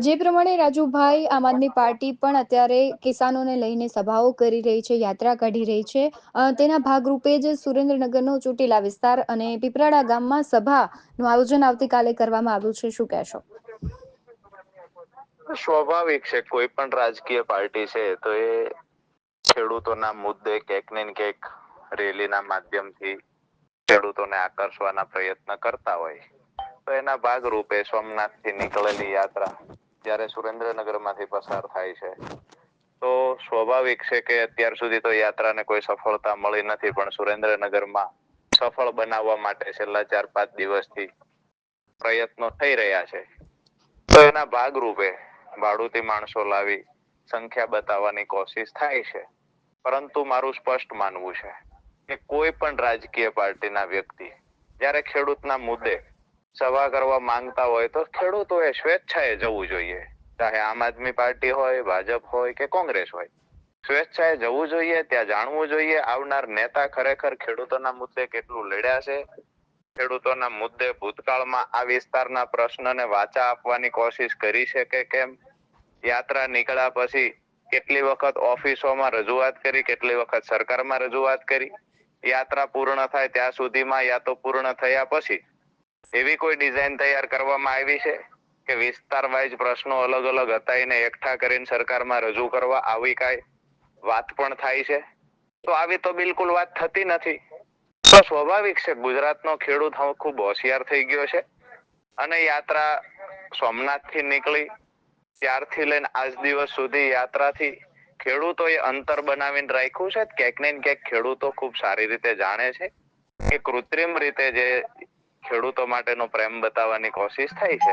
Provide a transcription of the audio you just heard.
જે પ્રમાણે રાજુભાઈ, આમ આદમી પાર્ટી પણ અત્યારે કિસાનોને લઈને સભાઓ કરી રહી છે, યાત્રા કાઢી રહી છે. તેના ભાગરૂપે જ સુરેન્દ્રનગરનો ચોટીલા વિસ્તાર અને પીપરાડા ગામમાં સભાનું આયોજન આવતીકાલે કરવામાં આવ્યું છે. શું કહેશો? સ્વાભાવિક છે, કોઈ પણ રાજકીય પાર્ટી છે તો એ ખેડૂતોના મુદ્દે ક્યાંક ને ક્યાંક રેલીના માધ્યમથી ખેડૂતોને આકર્ષવાના પ્રયત્ન કરતા હોય. તો એના ભાગરૂપે સોમનાથથી નીકળેલી યાત્રા જ્યારે સુરેન્દ્રનગરમાંથી પસાર થાય છે, તો સ્વાભાવિક છે કે અત્યાર સુધી તો યાત્રાને કોઈ સફળતા મળી નથી, પણ સુરેન્દ્રનગરમાં સફળ બનાવવા માટે છેલ્લા 4-5 દિવસથી પ્રયત્નો થઈ રહ્યા છે. તો એના ભાગરૂપે ભાડુતી માણસો લાવી સંખ્યા બતાવવાની કોશિશ થાય છે. પરંતુ મારું સ્પષ્ટ માનવું છે કે કોઈ પણ રાજકીય પાર્ટીના વ્યક્તિ જ્યારે ખેડૂતના મુદ્દે સભા કરવા માંગતા હોય તો ખેડૂતોએ સ્વેચ્છાએ જવું જોઈએ. ચાહે આમ આદમી પાર્ટી હોય, ભાજપ હોય કે કોંગ્રેસ હોય, સ્વેચ્છાએ જવું જોઈએ. ત્યાં જાણવું જોઈએ આવનાર નેતા ખરેખર ખેડૂતોના મુદ્દે કેટલું લડ્યા છે, ખેડૂતોના મુદ્દે ભૂતકાળમાં આ વિસ્તારના પ્રશ્નને વાચા આપવાની કોશિશ કરી છે કે કેમ, યાત્રા નીકળ્યા પછી કેટલી વખત ઓફિસોમાં રજૂઆત કરી, કેટલી વખત સરકારમાં રજૂઆત કરી, યાત્રા પૂર્ણ થાય ત્યાં સુધીમાં યા તો પૂર્ણ થયા પછી એવી કોઈ ડિઝાઇન તૈયાર કરવામાં આવી છે કે વિસ્તાર વાઇઝ પ્રશ્નો અલગ અલગ હતા એને એકઠા કરીને સરકારમાં રજૂ કરવા, આવી કાંઈ વાત પણ થાય છે? તો આવી તો બિલકુલ વાત થતી નથી. તો સ્વાભાવિક છે ગુજરાતનો ખેડૂત હવે ખૂબ હોશિયાર થઈ ગયો છે અને યાત્રા સોમનાથથી નીકળી ત્યારથી લઈને આજ દિવસ સુધી યાત્રાથી ખેડૂતોએ અંતર બનાવીને રાખ્યું છે. ક્યાંક ને ક્યાંક ખેડૂતો ખૂબ સારી રીતે જાણે છે કે કૃત્રિમ રીતે જે ખેડૂતો માટેનો પ્રેમ બતાવવાની કોશિશ થાય છે